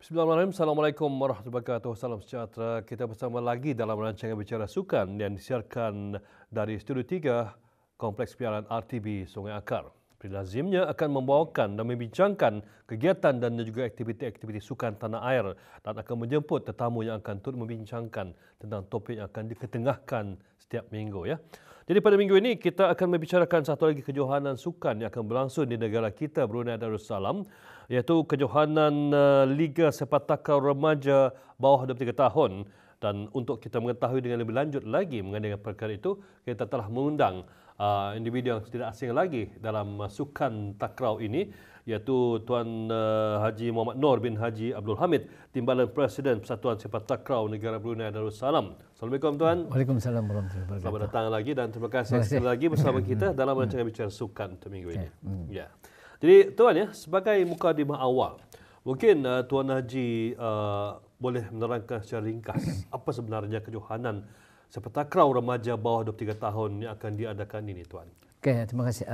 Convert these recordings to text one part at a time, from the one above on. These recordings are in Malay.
Bismillahirrahmanirrahim. Assalamualaikum warahmatullahi wabarakatuh. Salam sejahtera. Kita bersama lagi dalam rancangan Bicara Sukan yang disiarkan dari Studio 3 Kompleks Pialan RTB Sungai Akar. Seperti lazimnya akan membawakan dan membincangkan kegiatan dan juga aktiviti-aktiviti sukan tanah air dan akan menjemput tetamu yang akan turut membincangkan tentang topik yang akan diketengahkan setiap minggu ya. Jadi pada minggu ini kita akan membicarakan satu lagi kejohanan sukan yang akan berlangsung di negara kita Brunei Darussalam, iaitu kejohanan Liga Sepak Takraw Remaja bawah 23 tahun. Dan untuk kita mengetahui dengan lebih lanjut lagi mengenai perkara itu, kita telah mengundang individu yang tidak asing lagi dalam sukan takraw ini, iaitu Tuan Haji Muhammad Noor bin Haji Abdul Hamid, Timbalan Presiden Persatuan Sepak Takraw Negara Brunei Darussalam. Assalamualaikum Tuan. Waalaikumsalam warahmatullahi wabarakatuh. Selamat datang lagi dan terima kasih sekali lagi bersama kita dalam rancangan Bicara Sukan untuk minggu ini. Ya. Jadi Tuan ya, sebagai mukadimah awal, mungkin Tuan Haji boleh menerangkan secara ringkas apa sebenarnya kejohanan sepak takraw remaja bawah 23 tahun yang akan diadakan ini Tuan. Okey, terima kasih.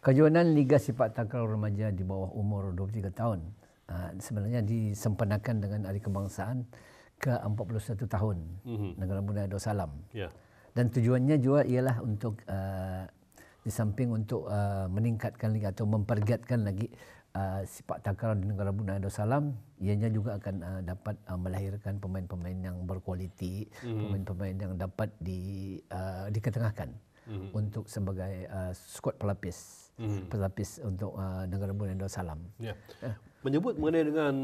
Kejohanan Liga Sepak Takraw Remaja di bawah umur 23 tahun sebenarnya disempurnakan dengan Hari Kebangsaan ke-41 tahun Negara Brunei Darussalam. Ya. Dan tujuannya juga ialah untuk di samping untuk meningkatkan lagi atau mempergiatkan lagi sepak takraw di negara Brunei Darussalam, ianya juga akan dapat melahirkan pemain-pemain yang berkualiti, pemain-pemain yang dapat diketengahkan untuk sebagai skuad pelapis untuk negara Brunei Darussalam. Ya. Menyebut mengenai dengan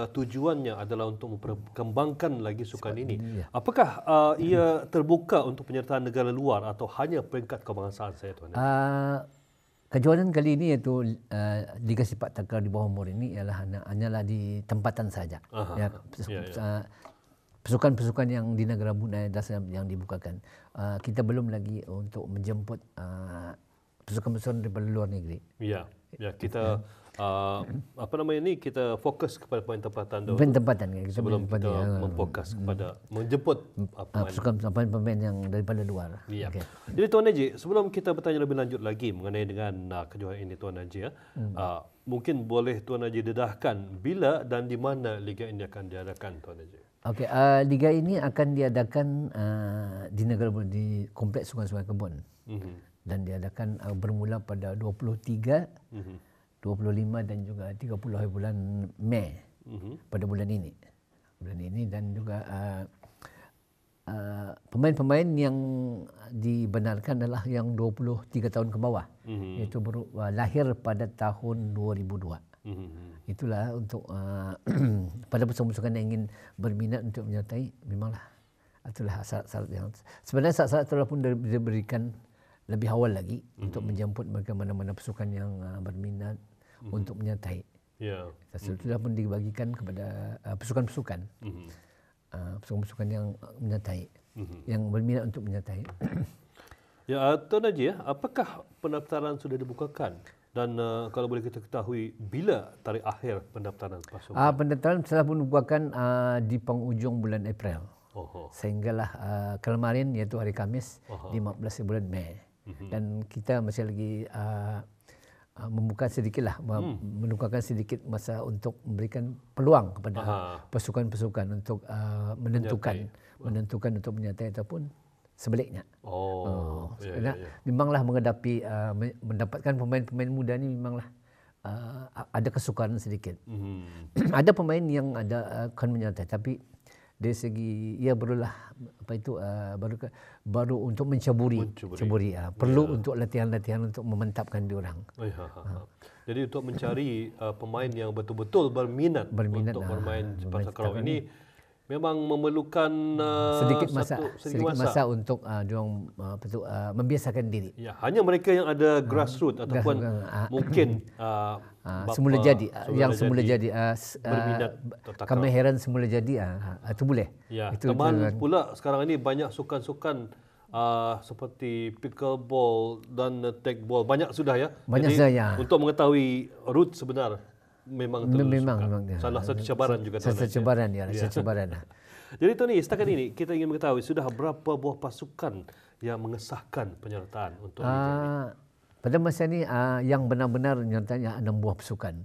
tujuannya adalah untuk memperkembangkan lagi sukan ini. Apakah ia terbuka untuk penyertaan negara luar atau hanya peringkat kebangsaan saya Tuan? Kejohanan kali ini iaitu Liga Sepak Takraw di bawah umur ini hanyalah di tempatan saja. Pasukan-pasukan yang di negara Brunei Darussalam yang dibukakan. Kita belum lagi untuk menjemput pasukan-pasukan daripada luar negeri. Ya, kita kita fokus kepada pemain tempatan dulu. Pemain tempatan sebelum kita memfokus kepada menjemput pemain yang daripada luar. Ya. Okay. Jadi Tuan Haji, sebelum kita bertanya lebih lanjut lagi mengenai dengan kejohanan ini Tuan Haji mungkin boleh Tuan Haji dedahkan bila dan di mana liga ini akan diadakan Tuan Haji? Okey, liga ini akan diadakan di negara di Kompleks Sungai Kebun. Dan diadakan bermula pada 23 25 dan juga 30 hari bulan Mei pada bulan ini. Dan juga pemain-pemain yang dibenarkan adalah yang 23 tahun ke bawah, iaitu lahir pada tahun 2002. Itulah untuk pada pasukan-pasukan yang ingin berminat untuk menyertai, memanglah itulah syarat-syarat yang sebenarnya syarat-syarat telah pun diberikan lebih awal lagi untuk menjemput mereka mana-mana pasukan yang berminat untuk menyertai. Ya. Sudah pun dibagikan kepada pasukan-pasukan, pasukan-pasukan yang menyertai, yang berminat untuk menyertai. Ya, Tuan Haji, apakah pendaftaran sudah dibukakan? Dan kalau boleh kita ketahui bila tarikh akhir pendaftaran pasukan? Pendaftaran telah pun dibukakan di penghujung bulan April. Sehinggalah kemarin iaitu hari Khamis 15 bulan Mei. Dan kita masih lagi membuka sedikitlah, menukarkan sedikit masa untuk memberikan peluang kepada pasukan-pasukan untuk menentukan untuk menyertai ataupun sebaliknya. Memanglah menghadapi mendapatkan pemain-pemain muda ni memanglah ada kesukaran sedikit. Ada pemain yang akan menyertai, tapi dari segi ia baru untuk menceburi. Perlu untuk latihan-latihan untuk memantapkan diorang. Jadi untuk mencari pemain yang betul-betul berminat untuk bermain sepak takraw ini memang memerlukan sedikit masa untuk diorang membiasakan diri. Ya, hanya mereka yang ada grassroots ataupun mungkin semula jadi berminat kami heran semula jadi itu boleh. Ya, teman pula sekarang ini banyak sukan-sukan seperti pickleball dan tagball banyak sudah ya. Banyak jadi, untuk mengetahui root sebenar memang salah satu cabaran juga. Cabaran. Jadi Tony, setakat ini kita ingin mengetahui sudah berapa buah pasukan yang mengesahkan penyertaan untuk liga ini? Pada masa ini yang benar-benar nyatanya 6 buah pasukan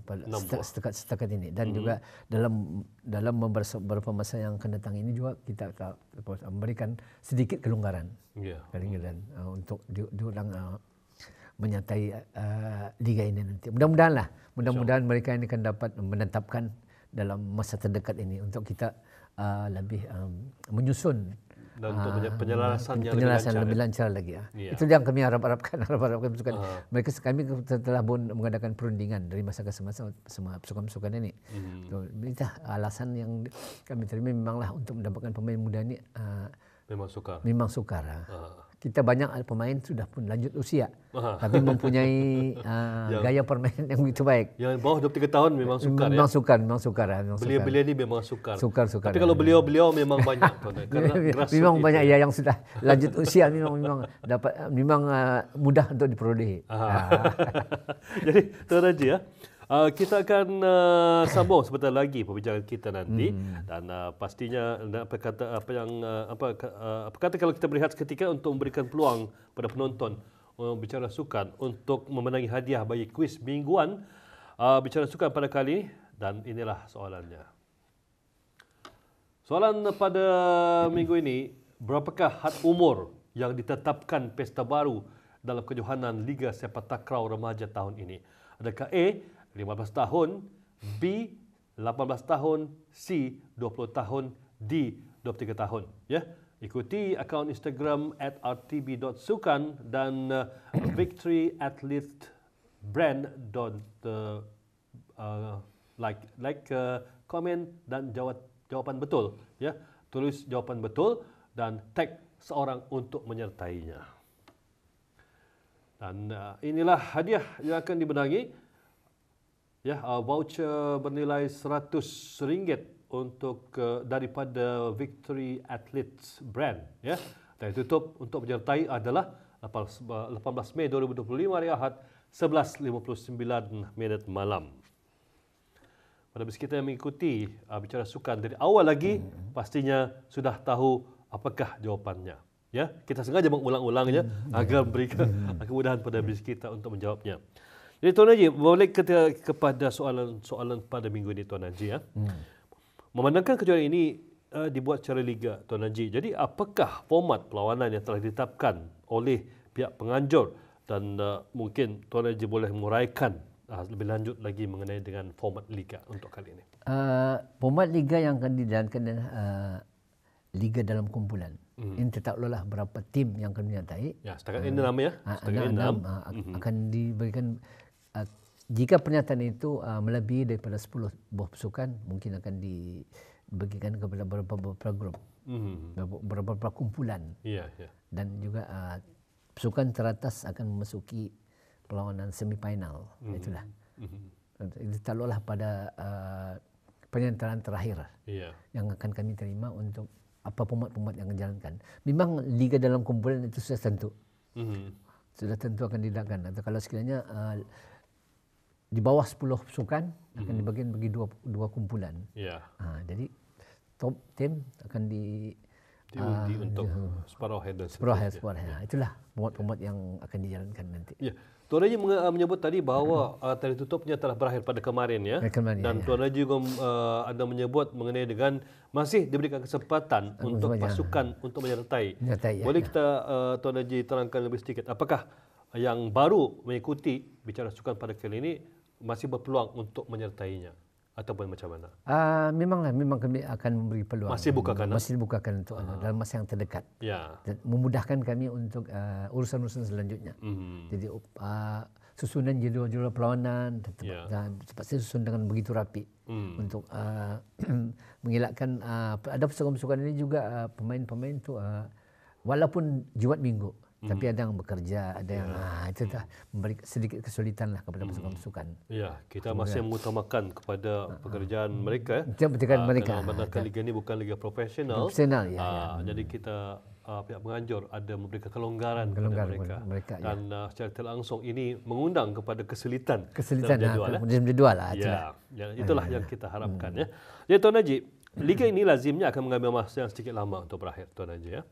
setakat ini, dan juga dalam beberapa masa yang akan datang ini juga kita memberikan sedikit kelonggaran untuk diulang menyertai liga ini nanti. Mudah-mudahan mereka ini akan dapat menetapkan dalam masa terdekat ini untuk kita lebih menyusun dan untuk penyelarasan yang lebih lancar lagi. Itu yang kami harapkan pasukan. Kami telah pun mengadakan perundingan dari masa ke semasa semua pasukan-pasukan ini. Itu alasan yang kami terima memanglah untuk mendapatkan pemain muda ini memang sukar. Kita banyak pemain sudah pun lanjut usia, tapi mempunyai gaya permainan yang begitu baik. Yang bawah 23 tahun memang sukar. Memang sukar. Beliau-beliau ini memang sukar. Tapi kalau beliau-beliau memang banyak. Memang banyak yang sudah lanjut usia memang mudah untuk diperolehi. Jadi Tuan Haji kita akan sambung sebentar lagi perbincangan kita nanti dan pastinya apa kata kalau kita berehat seketika untuk memberikan peluang pada penonton bicara sukan untuk memenangi hadiah bagi kuis mingguan bicara sukan pada kali, dan inilah soalannya. Soalan pada minggu ini, berapakah had umur yang ditetapkan pesta baru dalam kejohanan Liga Sepak Takraw Remaja tahun ini? Adakah A 15 tahun, B 18 tahun, C 20 tahun, D 23 tahun. Ya, ikuti akaun Instagram @rtb.sukan dan victoryathletebrand. Komen dan jawapan betul. Ya, tulis jawapan betul dan tag seorang untuk menyertainya. Dan inilah hadiah yang akan dibenangi. Voucher bernilai RM100 untuk daripada Victory Athletes Brand. Ya, dan tutup untuk menyertai adalah 18 Mei 2025 hari Ahad 11.59 malam. Pada kita yang mengikuti bicara sukan dari awal lagi, pastinya sudah tahu apakah jawapannya. Ya, kita sengaja mengulang-ulangnya agar memberikan kemudahan pada kita untuk menjawabnya. Jadi Tuan Haji, boleh kepada soalan pada minggu ini Tuan Haji. Memandangkan kejuaraan ini dibuat secara liga Tuan Haji, jadi apakah format perlawanan yang telah ditetapkan oleh pihak penganjur, dan mungkin Tuan Haji boleh menguraikan lebih lanjut lagi mengenai dengan format liga untuk kali ini? Format liga yang akan dijalankan adalah liga dalam kumpulan. Ini tetaplah berapa tim yang akan menyertai. Ya, setakat ini 6 ya. Setakat 6 akan diberikan. Jika pernyataan itu melebihi daripada 10 buah pasukan, mungkin akan dibagikan kepada beberapa grup, beberapa kumpulan. Dan juga pasukan teratas akan memasuki perlawanan semifinal. Itulah. Itu taruhlah pada pernyataan terakhir yang akan kami terima untuk apa format-format yang akan dijalankan. Memang liga dalam kumpulan itu sudah tentu. Sudah tentu akan diadakan. Atau kalau sekiranya di bawah 10 pasukan akan dibagikan bagi dua kumpulan. Jadi top tim akan diundi untuk separuh head. Itulah format-format yang akan dijalankan nanti. Ya. Tuan Haji menyebut tadi bahawa tali tutupnya telah berakhir pada kemarin ya. Dan Tuan Haji juga anda menyebut mengenai dengan masih diberikan kesempatan untuk pasukan untuk menyertai. Boleh kita Tuan Haji terangkan lebih sedikit apakah yang baru mengikuti bicara sukan pada kali ini masih berpeluang untuk menyertainya ataupun macam mana? Memang kami akan memberi peluang. Masih dibukakan untuk dalam masa yang terdekat. Dan memudahkan kami untuk urusan-urusan selanjutnya. Jadi susunan jadual perlawanan terpaksa susun dengan begitu rapi untuk mengelakkan ada pasukan-pasukan ini juga pemain-pemain itu walaupun Jumaat Minggu tapi ada yang bekerja, ada yang itu dah memberi sedikit kesulitanlah kepada pasukan-pasukan. Ya, kita masih mengutamakan kepada pekerjaan mereka. Mereka. Karena liga ini bukan liga profesional. Jadi kita pihak penganjur ada memberikan kelonggaran kepada mereka. Dan secara tidak langsung ini mengundang kepada kesulitan dalam jadual. Itulah yang kita harapkan ya. Jadi Tuan Haji, liga ini lazimnya akan mengambil masa yang sedikit lama untuk berakhir Tuan Haji ya.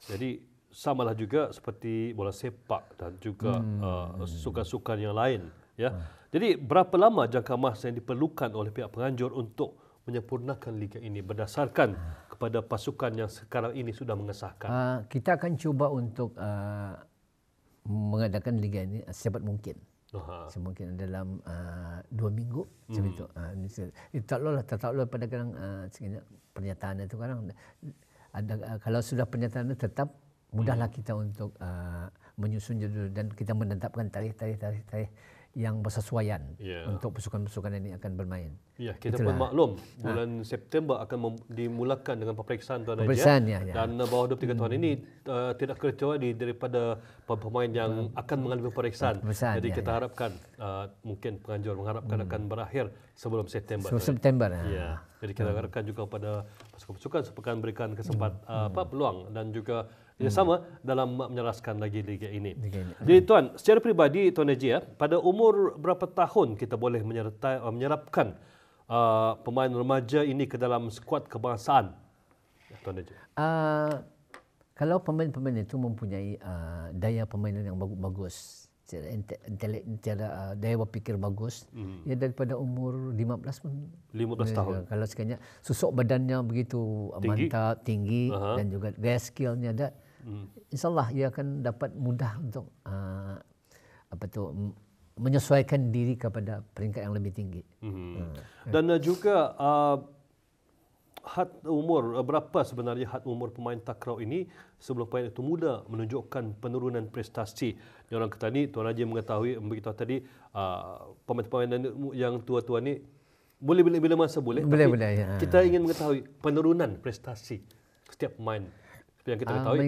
Jadi samalah juga seperti bola sepak dan juga sukan-sukan yang lain. Ya. Jadi berapa lama jangka masa yang diperlukan oleh pihak penganjur untuk menyempurnakan liga ini berdasarkan kepada pasukan yang sekarang ini sudah mengesahkan? Kita akan cuba untuk mengadakan liga ini secepat mungkin. Semungkin dalam 2 minggu macam itu. Itu taklahlah pada kadang pernyataan itu kadang ada, kalau sudah pernyataan itu tetap mudahlah kita untuk menyusun judul dan kita menetapkan tarikh yang bersesuaian untuk pasukan-pasukan ini akan bermain. Ya, kita pun maklum bulan September akan dimulakan dengan pemeriksaan Tuan Haji. Dan bawah 23 tahun ini tidak kecuali daripada pemain yang akan mengalami pemeriksaan. Jadi kita harapkan mungkin penganjur mengharapkan akan berakhir sebelum September. September. Ya. Jadi kita harapkan juga pada pasukan-pasukan akan berikan kesempatan peluang dan juga sama dalam menyeraskan lagi liga ini. Jadi Tuan, secara peribadi Tuan Haji, pada umur berapa tahun kita boleh menyerapkan pemain remaja ini ke dalam skuad kebangsaan, Tuan Haji? Kalau pemain-pemain itu mempunyai daya permainan yang bagus, daya berfikir bagus, ya daripada umur 15 pun. 15 tahun. Kalau sekiranya susuk badannya begitu mantap, tinggi dan juga gaya skillnya ada, insyaAllah ia akan dapat mudah untuk menyesuaikan diri kepada peringkat yang lebih tinggi. Dan juga had umur, berapa sebenarnya had umur pemain takraw ini sebelum pemain itu muda menunjukkan penurunan prestasi. Yang orang kata ni, Tuan Haji mengetahui beritahu tadi, pemain-pemain yang tua-tua ni boleh bila masa boleh, tapi kita ingin mengetahui penurunan prestasi setiap pemain. Yang kita ketahui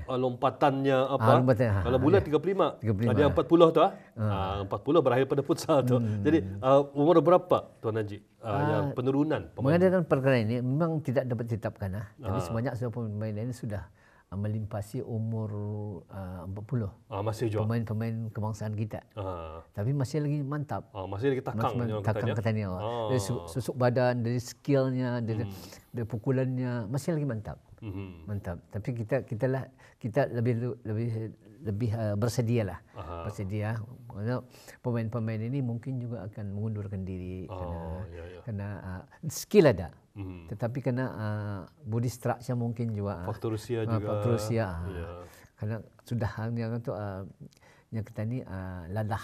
lompatannya apa, kalau bulan 35 ada 40 tu 40 berakhir pada futsal tu. Jadi umur berapa Tuan Haji yang penurunan pemain? Mengadakan perkara ini memang tidak dapat ditetapkan tapi sebanyak pemain ini sudah melimpasi umur 40. Masih juga pemain-pemain kebangsaan kita. Tapi masih lagi mantap. Masih lagi takang katanya. Dari susuk badan, dari skillnya, dari pukulannya masih lagi mantap. Mantap. Tapi kita lebih bersedialah. Bersedia. Kerana pemain-pemain ini mungkin juga akan mengundurkan diri kerana skill ada. Tetapi kena body structure mungkin juga. Faktor usia juga. Faktor usia. Kerana sudah yang tu yang kita ni lalah.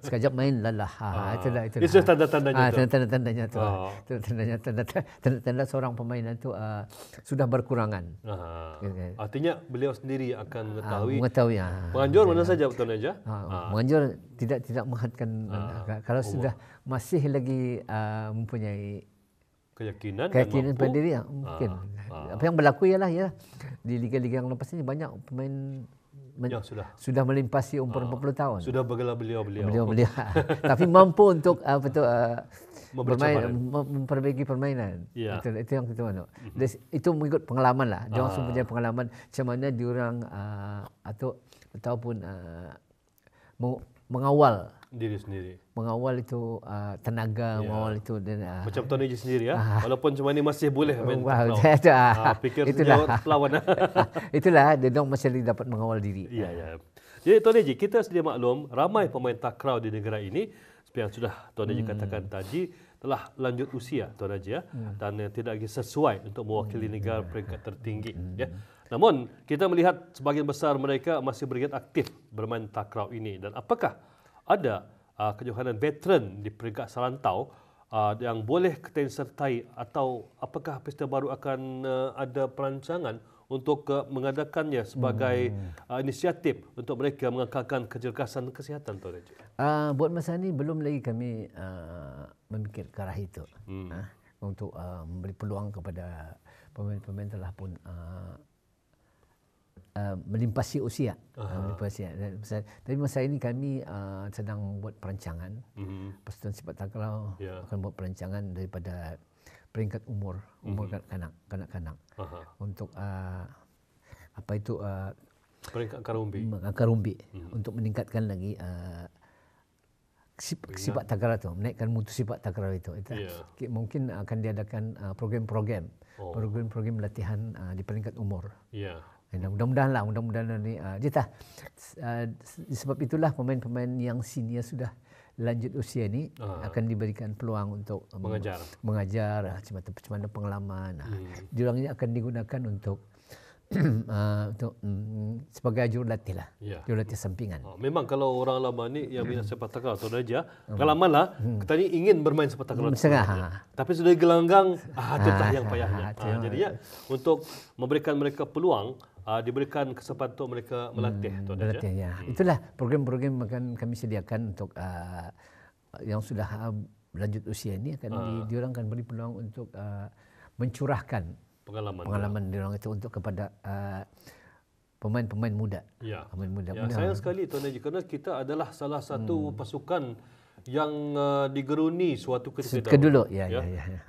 Sekejap main lalah. Itulah. Itu tanda-tandanya tu. Tanda-tandanya tu. Tanda seorang pemain itu sudah berkurangan. Artinya beliau sendiri akan mengetahui. Penganjur mana saja Tuan Haji? Penganjur tidak mengatakan kalau sudah masih lagi mempunyai keyakinan pada diri mungkin. Apa yang berlaku ialah di liga-liga yang lepas ini banyak pemain yang sudah melimpasi umur 40 tahun. Sudah bergelar beliau. Tapi mampu untuk bermain, memperbaiki permainan. Itu yang kita mahu. Itu mengikut pengalaman lah. Dia langsung punya pengalaman macam mana diorang ataupun mengawal diri sendiri. Mengawal itu tenaga, mengawal itu dan macam Tuan Haji sendiri walaupun cuma ni masih boleh main fikir itulah lawan. Itulah dia dong masih dapat mengawal diri. Ya. Jadi Tuan Haji, kita sedia maklum ramai pemain takraw di negara ini seperti yang sudah Tuan Haji katakan tadi telah lanjut usia Tuan Haji dan tidak lagi sesuai untuk mewakili negara peringkat tertinggi Namun kita melihat sebahagian besar mereka masih bergiat aktif bermain takraw ini. Dan apakah ada kejohanan veteran di peringkat serantau yang boleh kita sertai, atau apakah Pesta Baru akan ada perancangan untuk mengadakannya sebagai inisiatif untuk mereka mengekalkan kecergasan kesihatan, Tuan Haji? Buat masa ini belum lagi kami memikir ke arah itu untuk memberi peluang kepada pemain-pemain telah pun melimpasi usia. Tapi masa ini kami sedang buat perancangan. Persatuan Sepak Takraw akan buat perancangan daripada peringkat umur kanak-kanak untuk peringkat akar umbi untuk meningkatkan lagi sifat takraw itu, menaikkan mutu sifat takraw itu. Mungkin akan diadakan program-program latihan di peringkat umur. Mudah-mudahan ni sebab itulah pemain-pemain yang senior sudah lanjut usia ni akan diberikan peluang untuk mengajar macam mana pengalaman. Diorang ini akan digunakan untuk sebagai jurulatih lah, jurulatih sampingan. Memang kalau orang lama ni yang minat sepak takraw Tuan Haji, pengalaman lah, kita ni ingin bermain sepak takraw, tapi sudah gelanggang, itulah yang payahnya. Jadinya untuk memberikan mereka peluang, diberikan kesempatan untuk mereka melatih Tuan Haji. Itulah program-program akan kami sediakan untuk yang sudah lanjut usia ini, diorang akan beri peluang untuk mencurahkan pengalaman diorang itu untuk kepada pemain-pemain muda. Pemain muda. Sayang sekali Tuan Haji, kerana kita adalah salah satu pasukan yang digeruni suatu ketika dulu.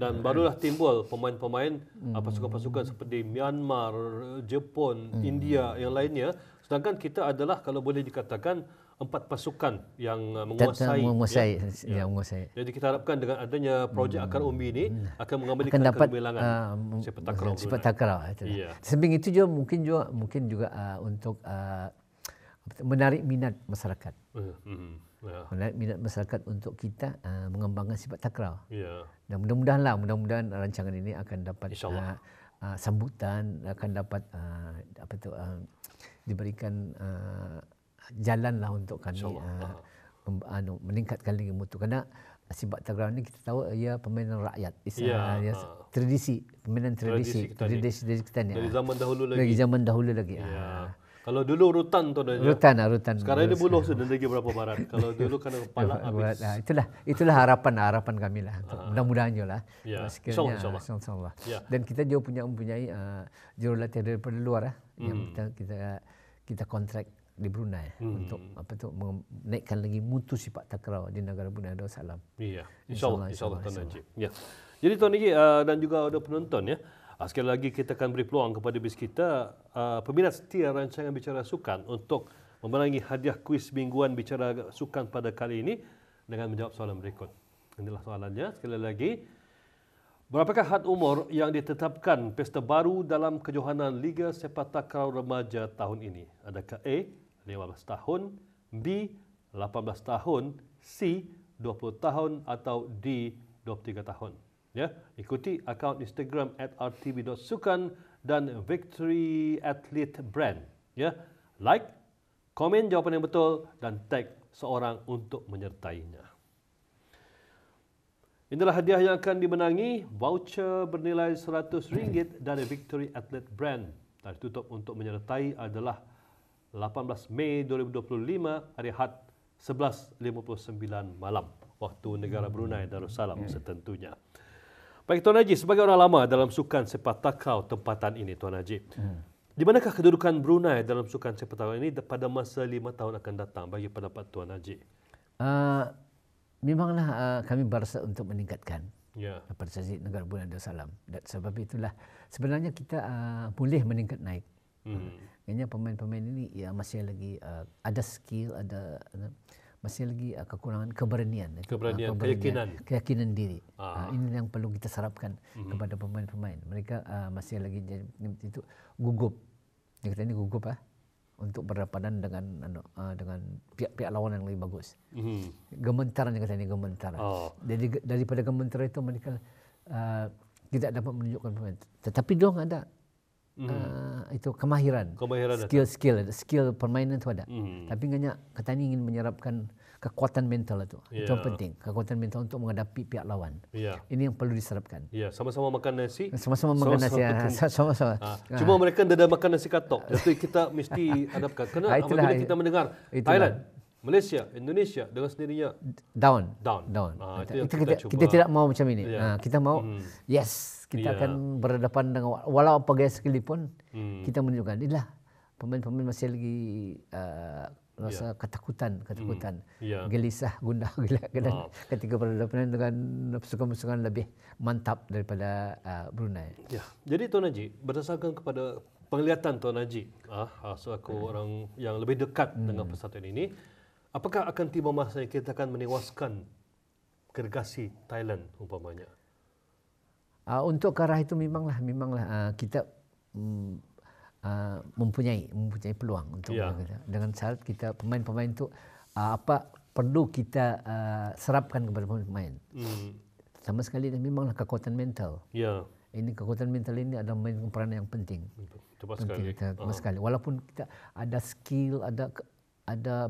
Dan barulah timbul pemain-pemain pasukan-pasukan seperti Myanmar, Jepun, India yang lainnya. Sedangkan kita adalah, kalau boleh dikatakan, 4 pasukan yang menguasai. Jadi kita harapkan dengan adanya projek Akar Umbi ini akan mengembalikan kegemilangan sepak takraw. Samping itu juga mungkin juga untuk menarik minat masyarakat. Menarik minat masyarakat untuk kita mengembangkan sepak takraw. Dan mudah-mudahan rancangan ini akan dapat sambutan, akan dapat diberikan jalanlah untuk kami meningkatkan lagi mutu. Kerana sepak takraw ni kita tahu ia permainan rakyat, tradisi, permainan tradisi kita ni. Dari zaman dahulu lagi. Dari zaman dahulu lagi. Kalau dulu rutan tu dah. Rutan. Sekarang ini buluh sudah lagi berapa barat. Kalau dulu kan kepala habis. Itulah harapan kami lah. Mudah-mudahan je lah. InsyaAllah. Dan kita juga mempunyai jurulatih daripada luar yang kita kontrak di Brunei untuk menaikkan lagi mutu sepak takraw di negara Brunei Darussalam. InsyaAllah Tuan Haji. Jadi Tuan Haji dan juga ada penonton sekali lagi kita akan beri peluang kepada bis kita peminat setia rancangan Bicara Sukan untuk memenangi hadiah kuis mingguan Bicara Sukan pada kali ini dengan menjawab soalan berikut. Inilah soalannya sekali lagi. Berapakah had umur yang ditetapkan pesta baru dalam kejohanan Liga Sepak Takraw Remaja tahun ini? Adakah A, 15 tahun, B, 18 tahun, C, 20 tahun atau D, 23 tahun? Ikuti akaun Instagram @rtb.sukan dan Victory Athlete Brand. Like, komen jawapan yang betul dan tag seorang untuk menyertainya. Inilah hadiah yang akan dimenangi, voucher bernilai RM100 dari Victory Athlete Brand. Tarikh tutup untuk menyertai adalah 18 Mei 2025, hari Ahad 11.59 malam waktu negara Brunei Darussalam setentunya. Baik Tuan Haji, sebagai orang lama dalam sukan sepak takraw tempatan ini Tuan Haji, di manakah kedudukan Brunei dalam sukan sepak takraw ini pada masa 5 tahun akan datang bagi pendapat Tuan Haji? Memanglah kami berusaha untuk meningkatkan prestasi negara Brunei Darussalam. Dan sebab itulah sebenarnya kita boleh meningkat naik. Hanya pemain-pemain ini masih lagi ada skill, masih lagi kekurangan keberanian, keyakinan diri. Ini yang perlu kita sarapkan kepada pemain-pemain. Mereka masih lagi itu gugup. Dia kata ini gugup untuk berhadapan dengan pihak lawan yang lebih bagus. Gementaran, dia kata ini gementaran. Jadi daripada gementaran itu mereka tidak dapat menunjukkan pemain. Tetapi dong ada itu kemahiran skill permainan itu ada. Tapi hanya kata ini ingin menyerapkan kekuatan mental itu. Itu yang penting, kekuatan mental untuk menghadapi pihak lawan. Ini yang perlu diserapkan. Sama-sama makan nasi. Sama-sama makan nasi. Sama-sama. Cuma mereka tidak makan nasi katok. Jadi kita mesti hadapkan. Kerana apabila kita mendengar Thailand, Malaysia, Indonesia dengan sendirinya down. Kita tidak mau macam ini. Kita mau yes, kita akan berhadapan dengan walau apa gaya sekalipun kita menunjukkan inilah pemain-pemain masih lagi rasa ketakutan, gelisah, gundah ketika berhadapan dengan pasukan-pasukan lebih mantap daripada Brunei. Jadi Tuan Haji, berdasarkan kepada penglihatan Tuan Haji, selaku orang yang lebih dekat dengan persatuan ini, Apakah akan tiba masa yang kita akan menewaskan gergasi Thailand umpamanya? Untuk ke arah itu memanglah kita mempunyai peluang untuk dengan syarat kita pemain-pemain itu apa perlu kita serapkan kepada pemain. Sama sekali dan memanglah kekuatan mental. Ya. Ini kekuatan mental ini ada main peranan yang penting. Tepat sekali. Sekali. Walaupun kita ada skill, ada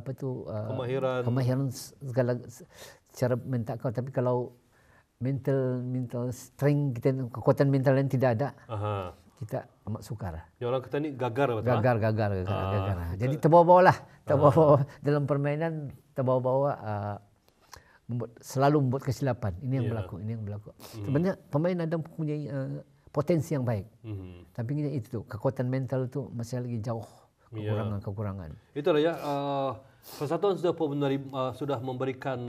apa tu kemahiran segala secara mental, tapi kalau mental strength kita, kekuatan mental yang tidak ada, kita amat sukar. Ya, orang kata ni gagar betul. Gagar. Jadi terbawa-bawa dalam permainan, terbawa-bawa selalu membuat kesilapan. Ini yang berlaku. Sebenarnya pemain ada mempunyai potensi yang baik. Tapi itu kekuatan mental itu masih lagi jauh kekurangan. Itulah ya, Persatuan sudah memberikan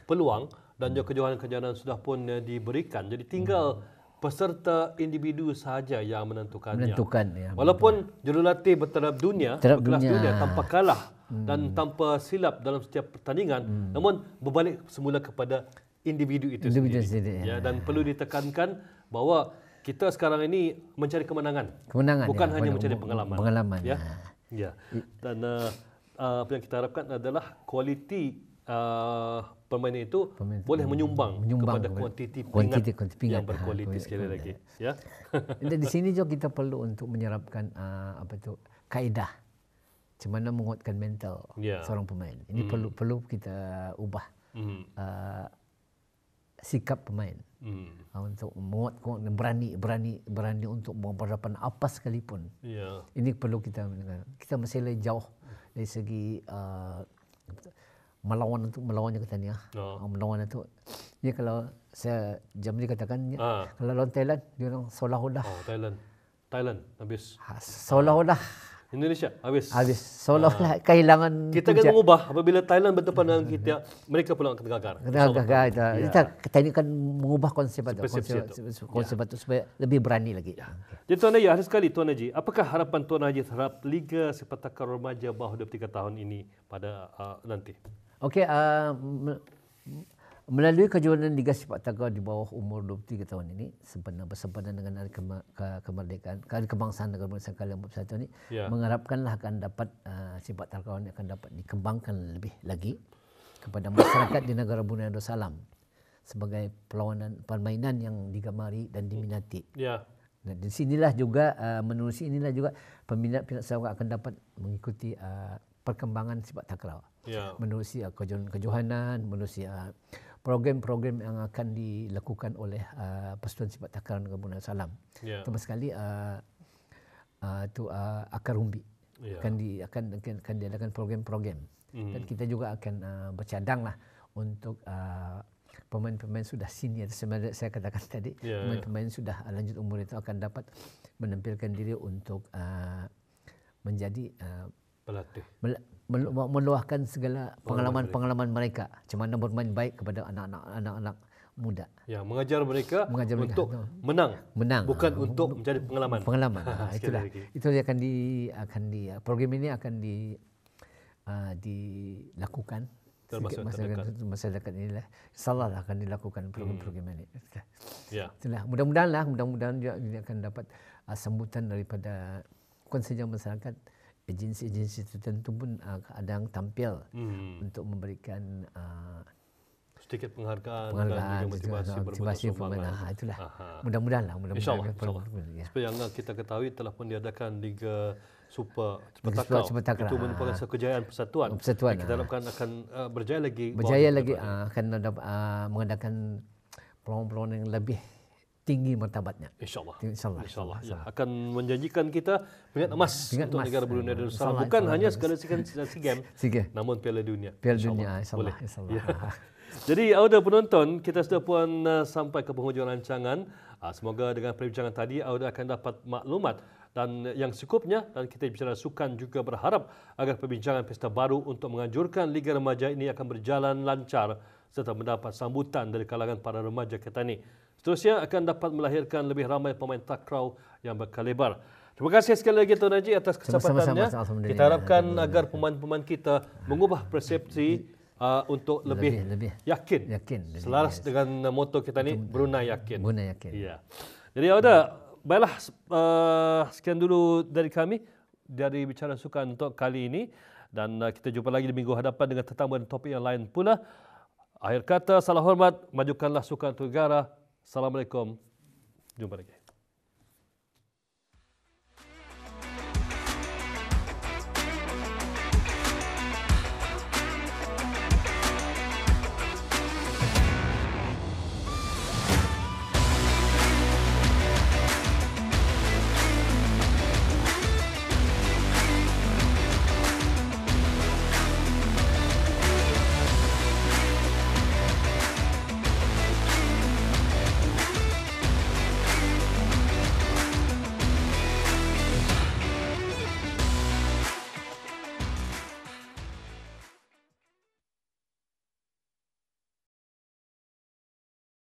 peluang dan juga kejohanan-kejohanan sudah pun diberikan. Jadi tinggal peserta individu sahaja yang menentukannya. Walaupun jurulatih bertaraf dunia, berkelas dunia tanpa kalah dan tanpa silap dalam setiap pertandingan, namun berbalik semula kepada individu itu sendiri. Ya, dan perlu ditekankan bahawa kita sekarang ini mencari kemenangan bukan hanya mencari pengalaman. Ya. Dan apa yang kita harapkan adalah kualiti permainan itu boleh menyumbang kepada kuantiti peringkat yang berkualiti sekali lagi. Ya. Dan di sini juga kita perlu untuk menyerapkan kaedah macam mana menguatkan mental seorang pemain. Ini perlu kita ubah sikap pemain untuk menguatkan, berani untuk berhadapan apa sekalipun. Ini perlu kita masih lagi jauh dari segi melawannya kita ni. Melawan itu. Ini kalau saya Jamri katakan kalau lawan Thailand dia orang seolah-olah Thailand habis. Seolah-olah Indonesia habis. Seolah-olah kehilangan kita akan mengubah apabila Thailand berdepan dengan kita, mereka pula akan gagal. Kita ini kan mengubah konsep itu supaya lebih berani lagi. Jadi Tuan Haji, hari sekali Tuan Haji, apakah harapan Tuan Haji terhadap Liga Sepak Takraw Remaja bawah 23 tahun ini pada nanti? Okey, melalui kejuaraan Liga Sepak Takraw di bawah umur 23 tahun ini bersempena dengan Hari Kemerdekaan, Hari Kebangsaan Negara Malaysia ke-41 ini, mengharapkanlah akan dapat sepak takraw ini akan dapat dikembangkan lebih lagi kepada masyarakat di negara Brunei Darussalam sebagai permainan yang digemari dan diminati. Dan di sinilah juga menerusi inilah juga peminat-peminat Sarawak akan dapat mengikuti perkembangan sepak takraw. Menerusi kejohanan, menerusi program-program yang akan dilakukan oleh Persatuan Sepak Takraw Negara Brunei Darussalam. Terutama sekali Akar Rumbi akan diadakan program-program. Dan kita juga akan bercadanglah untuk pemain-pemain sudah senior. Sebenarnya saya katakan tadi, pemain-pemain sudah lanjut umur itu akan dapat menampilkan diri untuk menjadi pelatih, meluahkan segala pengalaman mereka, macam mana bermain baik kepada anak-anak muda. Mengajar mereka untuk menang, bukan untuk mencari pengalaman. Itu akan program ini akan dilakukan masa dekat inilah. InsyaAllah akan dilakukan program ini. Itulah, mudah-mudahan dia akan dapat sambutan daripada bukan saja masyarakat, agensi-agensi tertentu pun ada yang tampil untuk memberikan sedikit penghargaan dan juga motivasi permainan. Itulah. Mudah-mudahan. InsyaAllah. Seperti yang kita ketahui telah pun diadakan Liga Super Sepak Takraw. Itu merupakan satu kejayaan persatuan. Kita harapkan akan berjaya lagi. Akan mengadakan peluang-peluang yang lebih tinggi martabatnya. InsyaAllah. Akan menjanjikan kita peringkat emas untuk negara Brunei Darussalam. Bukan hanya sekadar SEA Games, namun Piala Dunia. InsyaAllah. Jadi, audio penonton, kita sudah pun sampai ke penghujung rancangan. Semoga dengan perbincangan tadi, audio akan dapat maklumat dan yang cukupnya. Dan kita bicara sukan juga berharap agar perbincangan pesta baru untuk menganjurkan Liga Remaja ini akan berjalan lancar serta mendapat sambutan dari kalangan para remaja kita ini. seterusnya akan dapat melahirkan lebih ramai pemain takraw yang berkaliber. Terima kasih sekali lagi Tuan Haji atas kesempatannya. Kita harapkan agar pemain-pemain kita mengubah persepsi untuk lebih yakin. Selaras dengan moto kita ni, Brunei Yakin. Brunei Yakin. Ya. Jadi baiklah, sekian dulu dari kami dari Bicara Sukan untuk kali ini, dan kita jumpa lagi di minggu hadapan dengan tetamu dan topik yang lain pula. Akhir kata, salam hormat, majukanlah sukan untuk negara. Assalamualaikum. Jumpa lagi.